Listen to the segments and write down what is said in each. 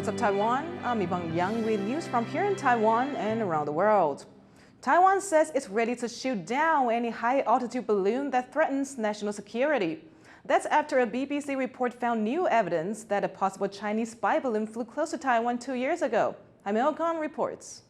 What's up, Taiwan? I'm Yvonne with news from here in Taiwan and around the world. Taiwan says it's ready to shoot down any high-altitude balloon that threatens national security. That's after a BBC report found new evidence that a possible Chinese spy balloon flew close to Taiwan 2 years ago. Hamilton reports.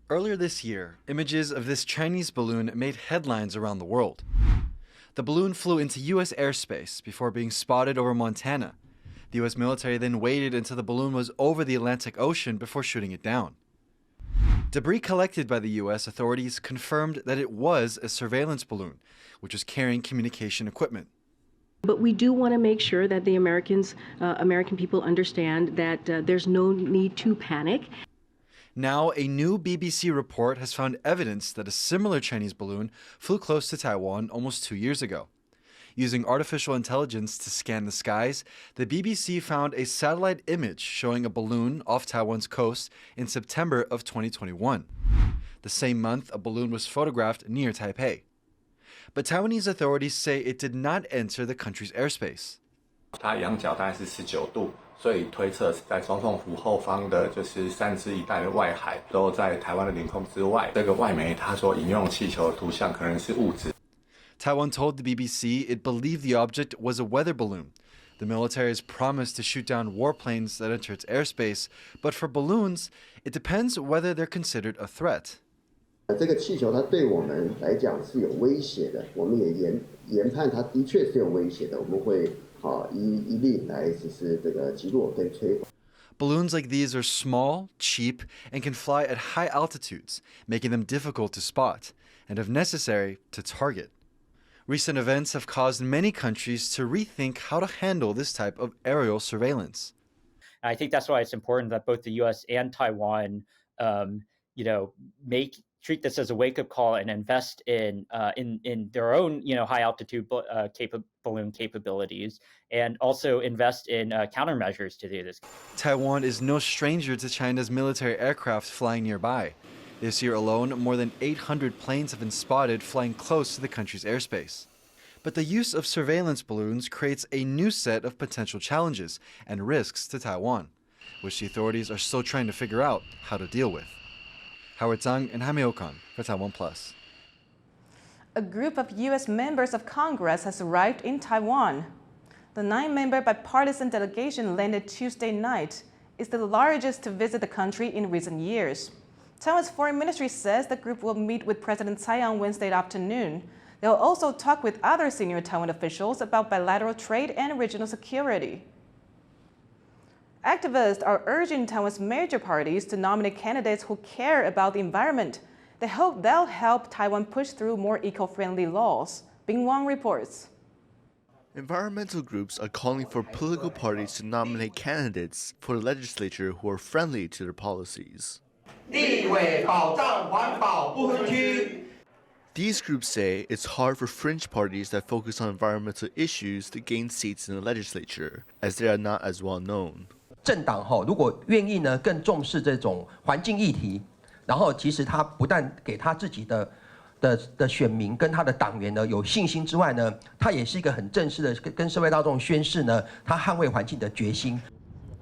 Earlier this year, images of this Chinese balloon made headlines around the world. The balloon flew into U.S. airspace before being spotted over Montana. The U.S. military then waited until the balloon was over the Atlantic Ocean before shooting it down. Debris collected by the U.S. authorities confirmed that it was a surveillance balloon, which was carrying communication equipment. But we do want to make sure that the American people understand that there's no need to panic. Now, a new BBC report has found evidence that a similar Chinese balloon flew close to Taiwan almost 2 years ago. Using artificial intelligence to scan the skies, the BBC found a satellite image showing a balloon off Taiwan's coast in September of 2021. The same month, a balloon was photographed near Taipei. But Taiwanese authorities say it did not enter the country's airspace. 它仰角大概是19度，所以推测在总统府后方的就是三支一带的外海都在台湾的领空之外。这个外媒他说引用气球的图像可能是物质。Taiwan told the BBC it believed the object was a weather balloon. The military has promised to shoot down warplanes that enter its airspace, but for balloons, it depends whether they're considered a threat. 这个气球它对我们来讲是有威胁的，我们也研判它的确是有威胁的，我们会一并来实施这个击落跟摧毁。 Balloons like these are small, cheap, and can fly at high altitudes, making them difficult to spot, and if necessary, to target. Recent events have caused many countries to rethink how to handle this type of aerial surveillance. I think that's why it's important that both the U.S. and Taiwan, treat this as a wake-up call and invest in their own, high-altitude balloon capabilities, and also invest in countermeasures to do this. Taiwan is no stranger to China's military aircraft flying nearby. This year alone, more than 800 planes have been spotted flying close to the country's airspace. But the use of surveillance balloons creates a new set of potential challenges and risks to Taiwan, which the authorities are still trying to figure out how to deal with. Howard Zhang and Jaime Ocon for TaiwanPlus. A group of U.S. members of Congress has arrived in Taiwan. The 9-member bipartisan delegation landed Tuesday night. It's the largest to visit the country in recent years. Taiwan's foreign ministry says the group will meet with President Tsai on Wednesday afternoon. They'll also talk with other senior Taiwan officials about bilateral trade and regional security. Activists are urging Taiwan's major parties to nominate candidates who care about the environment. They hope they'll help Taiwan push through more eco-friendly laws. Bing Wang reports. Environmental groups are calling for political parties to nominate candidates for the legislature who are friendly to their policies. These groups say it's hard for fringe parties that focus on environmental issues to gain seats in the legislature, as they are not as well known. 政党如果愿意呢更重视这种环境议题，然后其实他不但给他自己的选民跟他的党员呢有信心之外呢，他也是一个很正式的跟社会大众宣示呢他捍卫环境的决心。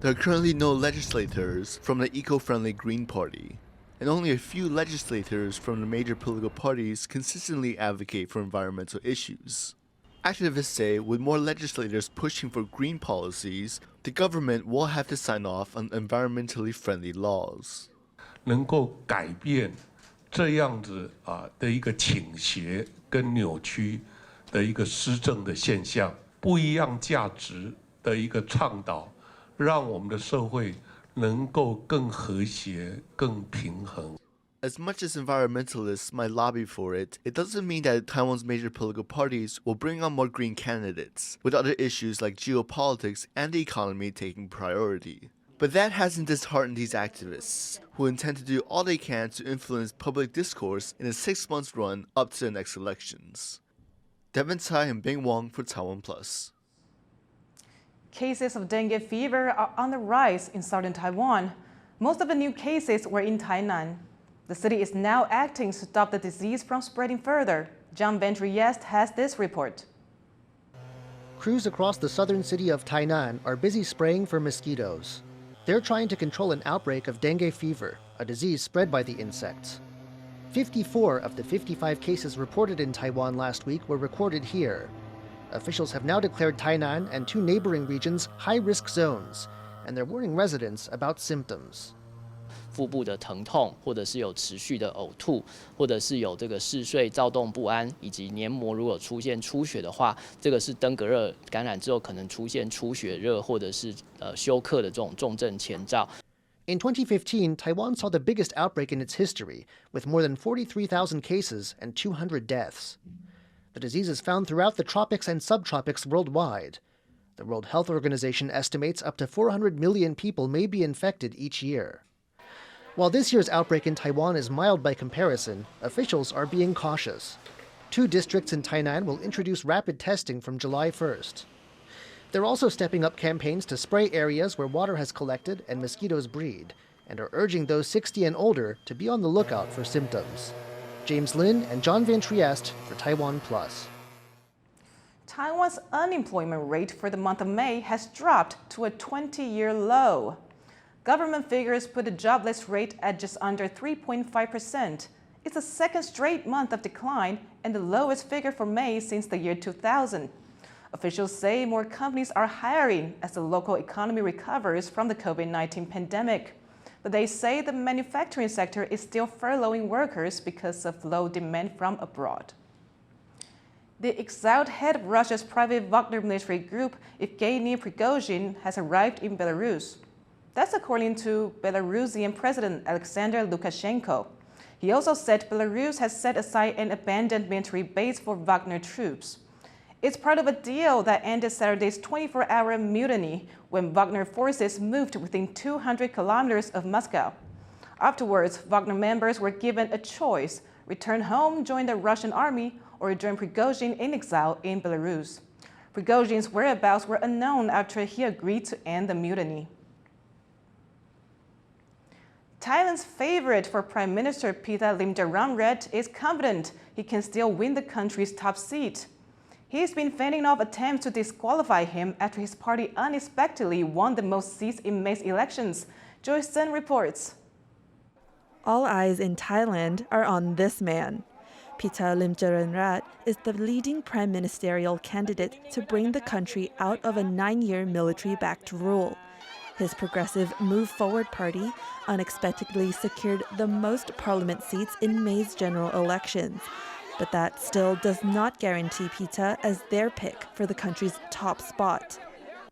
There are currently no legislators from the eco-friendly Green Party, and only a few legislators from the major political parties consistently advocate for environmental issues. Activists say with more legislators pushing for green policies, the government will have to sign off on environmentally friendly laws. 能够改变这样子的一个倾斜跟扭曲的一个施政的现象，不一样价值的一个倡导，让我们的社会能够更和谐、更平衡。 As much as environmentalists might lobby for it, it doesn't mean that Taiwan's major political parties will bring on more green candidates, with other issues like geopolitics and the economy taking priority. But that hasn't disheartened these activists, who intend to do all they can to influence public discourse in a 6-month run up to the next elections. Devin Tsai and Bing Wang for TaiwanPlus. Cases of dengue fever are on the rise in southern Taiwan. Most of the new cases were in Tainan. The city is now acting to stop the disease from spreading further. John Ventry-Yest has this report. Crews across the southern city of Tainan are busy spraying for mosquitoes. They're trying to control an outbreak of dengue fever, a disease spread by the insects. 54 of the 55 cases reported in Taiwan last week were recorded here. Officials have now declared Tainan and 2 neighboring regions high-risk zones, and they're warning residents about symptoms. 腹部的疼痛，或者是有持续的呕吐，或者是有这个嗜睡、躁动不安，以及黏膜如果出现出血的话，这个是登革热感染之后可能出现出血热或者是休克的这种重症前兆。In 2015, Taiwan saw the biggest outbreak in its history, with more than 43,000 cases and 200 deaths. The disease is found throughout the tropics and subtropics worldwide. The World Health Organization estimates up to 400 million people may be infected each year. While this year's outbreak in Taiwan is mild by comparison, officials are being cautious. 2 districts in Tainan will introduce rapid testing from July 1st. They're also stepping up campaigns to spray areas where water has collected and mosquitoes breed, and are urging those 60 and older to be on the lookout for symptoms. James Lin and John Van Trieste for TaiwanPlus. Taiwan's unemployment rate for the month of May has dropped to a 20-year low. Government figures put the jobless rate at just under 3.5%. It's the second straight month of decline and the lowest figure for May since the year 2000. Officials say more companies are hiring as the local economy recovers from the COVID-19 pandemic. But they say the manufacturing sector is still furloughing workers because of low demand from abroad. The exiled head of Russia's private Wagner military group, Yevgeny Prigozhin, has arrived in Belarus. That's according to Belarusian President Alexander Lukashenko. He also said Belarus has set aside an abandoned military base for Wagner troops. It's part of a deal that ended Saturday's 24-hour mutiny when Wagner forces moved within 200 kilometers of Moscow. Afterwards, Wagner members were given a choice: return home, join the Russian army, or join Prigozhin in exile in Belarus. Prigozhin's whereabouts were unknown after he agreed to end the mutiny. Thailand's favorite for Prime Minister Pita Limjaroenrat is confident he can still win the country's top seat. He's been fending off attempts to disqualify him after his party unexpectedly won the most seats in May's elections. Joy Sun reports. All eyes in Thailand are on this man. Pita Limjaroenrat is the leading prime ministerial candidate to bring the country out of a 9-year military-backed rule. His progressive Move Forward party unexpectedly secured the most parliament seats in May's general elections. But that still does not guarantee Pita as their pick for the country's top spot.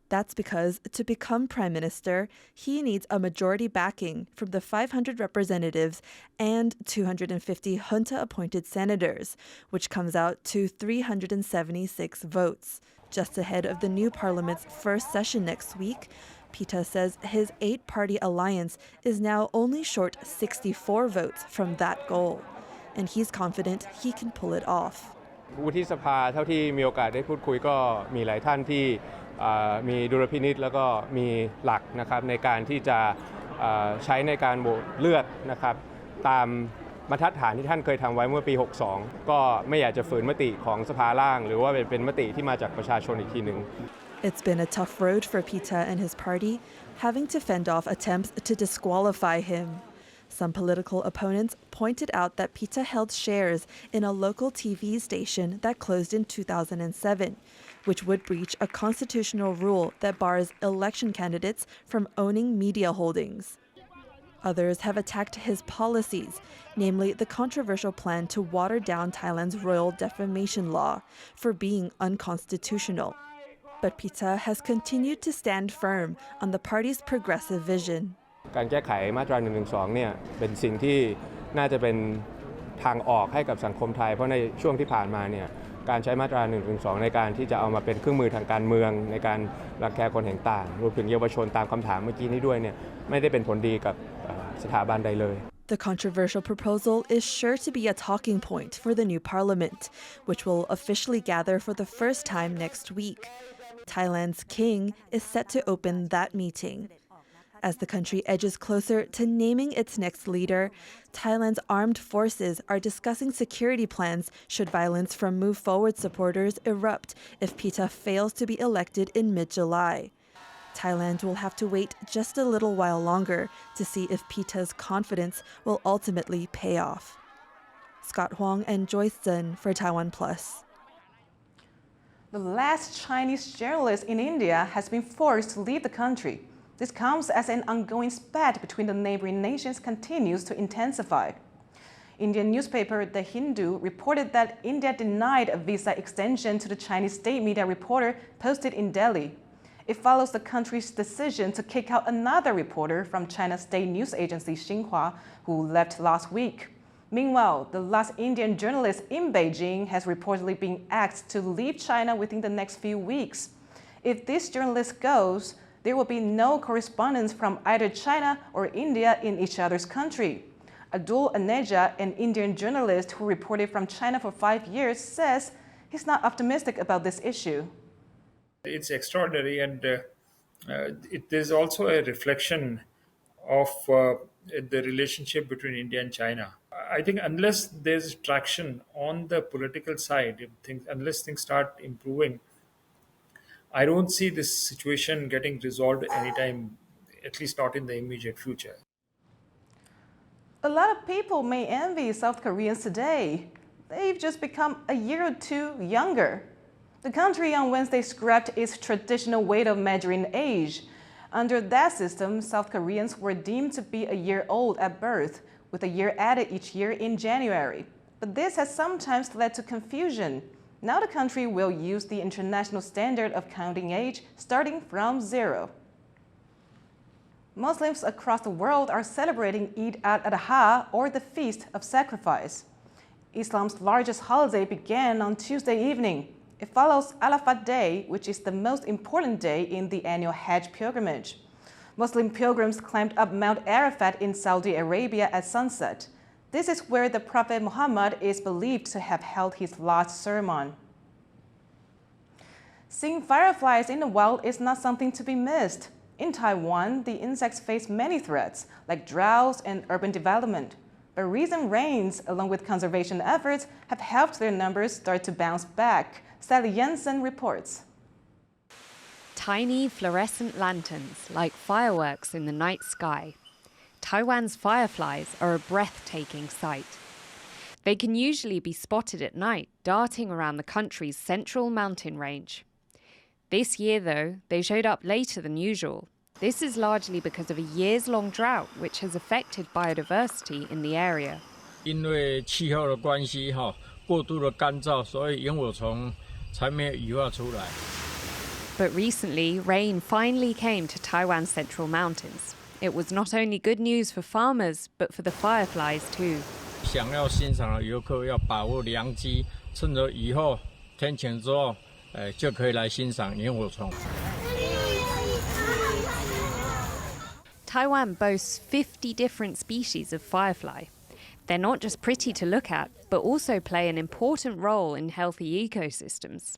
That's because to become prime minister, he needs a majority backing from the 500 representatives and 250 junta-appointed senators, which comes out to 376 votes. Just ahead of the new parliament's first session next week, Pita says his 8-party alliance is now only short 64 votes from that goal, and he's confident he can pull it off. วุฒิสภาเท่าที่มีโอกาสได้พูดคุยก็มีหลายท่านที่มีดุลพินิจแล้วก็มีหลักนะครับในการที่จะใช้ในการโหวตเลือกนะครับตามบรรทัดฐานที่ท่านเคยทำไว้เมื่อปี 62 ก็ไม่อยากจะฝืนมติของสภาล่างหรือว่าเป็นมติที่มาจากประชาชนอีกทีหนึ่ง It's been a tough road for Pita and his party, having to fend off attempts to disqualify him. Some political opponents pointed out that Pita held shares in a local TV station that closed in 2007, which would breach a constitutional rule that bars election candidates from owning media holdings. Others have attacked his policies, namely the controversial plan to water down Thailand's royal defamation law, for being unconstitutional. But Pita has continued to stand firm on the party's progressive vision. การแก้ไขมาตรา 112 เนี่ยเป็นสิ่งที่น่าจะเป็นทางออกให้กับสังคมไทยเพราะในช่วงที่ผ่านมาเนี่ยการใช้มาตรา 112 ในการที่จะเอามาเป็นเครื่องมือทางการเมืองในการรังแกคนเห็นต่างรวมถึงเยาวชนตามคำถามเมื่อกี้นี้ด้วยเนี่ยไม่ได้เป็นผลดีกับสถาบันใดเลย The controversial proposal is sure to be a talking point for the new parliament, which will officially gather for the first time next week. Thailand's king is set to open that meeting. As the country edges closer to naming its next leader, Thailand's armed forces are discussing security plans should violence from Move Forward supporters erupt if Pita fails to be elected in mid-July. Thailand will have to wait just a little while longer to see if PETA's confidence will ultimately pay off. Scott Huang and Joyce Zhen for TaiwanPlus. The last Chinese journalist in India has been forced to leave the country. This comes as an ongoing spat between the neighboring nations continues to intensify. Indian newspaper The Hindu reported that India denied a visa extension to the Chinese state media reporter posted in Delhi. It follows the country's decision to kick out another reporter from China's state news agency Xinhua, who left last week. Meanwhile, the last Indian journalist in Beijing has reportedly been asked to leave China within the next few weeks. If this journalist goes, there will be no correspondence from either China or India in each other's country. al-Adha, an Indian journalist who reported from China for 5 years, says he's not optimistic about this issue. It's extraordinary, and there's also a reflection of the relationship between India and China. I think unless there's traction on the political side, unless things start improving, I don't see this situation getting resolved anytime, at least not in the immediate future. A lot of people may envy South Koreans today. They've just become a year or two younger. The country on Wednesday scrapped its traditional way of measuring age. Under that system, South Koreans were deemed to be a year old at birth, with a year added each year in January. But this has sometimes led to confusion. Now the country will use the international standard of counting age starting from 0. Muslims across the world are celebrating Eid al-Adha, or the Feast of Sacrifice. Islam's largest holiday began on Tuesday evening. It follows Arafat Day, which is the most important day in the annual Hajj pilgrimage. Muslim pilgrims climbed up Mount Arafat in Saudi Arabia at sunset. This is where the Prophet Muhammad is believed to have held his last sermon. Seeing fireflies in the wild is not something to be missed. In Taiwan, the insects face many threats, like droughts and urban development. But recent rains, along with conservation efforts, have helped their numbers start to bounce back. Sally Jensen reports. Tiny fluorescent lanterns, like fireworks in the night sky. Taiwan's fireflies are a breathtaking sight. They can usually be spotted at night, darting around the country's central mountain range. This year, though, they showed up later than usual. This is largely because of a years-long drought, which has affected biodiversity in the area. 因为气候的关系，过度的干燥，所以萤火虫才没有羽化出来。 But recently, rain finally came to Taiwan's central mountains. It was not only good news for farmers, but for the fireflies too. 想要欣赏的游客要把握良机，趁着以后天晴之后，就可以来欣赏萤火虫。 Taiwan boasts 50 different species of firefly. They're not just pretty to look at, but also play an important role in healthy ecosystems.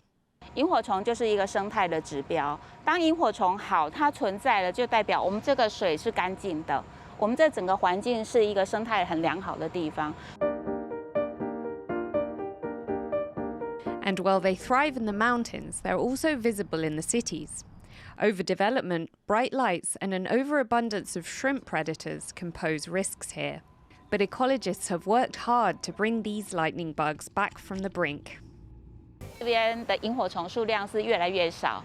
萤火虫就是一个生态的指标。当萤火虫好，它存在了，就代表我们这个水是干净的，我们这整个环境是一个生态很良好的地方。 And while they thrive in the mountains, they're also visible in the cities. Overdevelopment, bright lights, and an overabundance of shrimp predators can pose risks here. But ecologists have worked hard to bring these lightning bugs back from the brink. 这边的萤火虫数量是越来越少，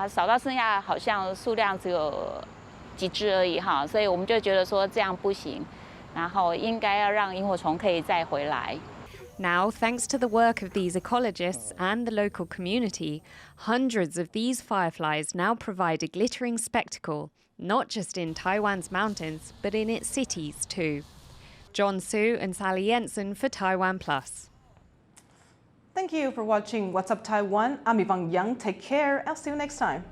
少到剩下好像数量只有几只而已哈，所以我们就觉得说这样不行，然后应该要让萤火虫可以再回来。 Now, thanks to the work of these ecologists and the local community, hundreds of these fireflies now provide a glittering spectacle, not just in Taiwan's mountains, but in its cities too. John Su and Sally Jensen for TaiwanPlus. Thank you for watching What's Up Taiwan. I'm Yvonne Young. Take care. I'll see you next time.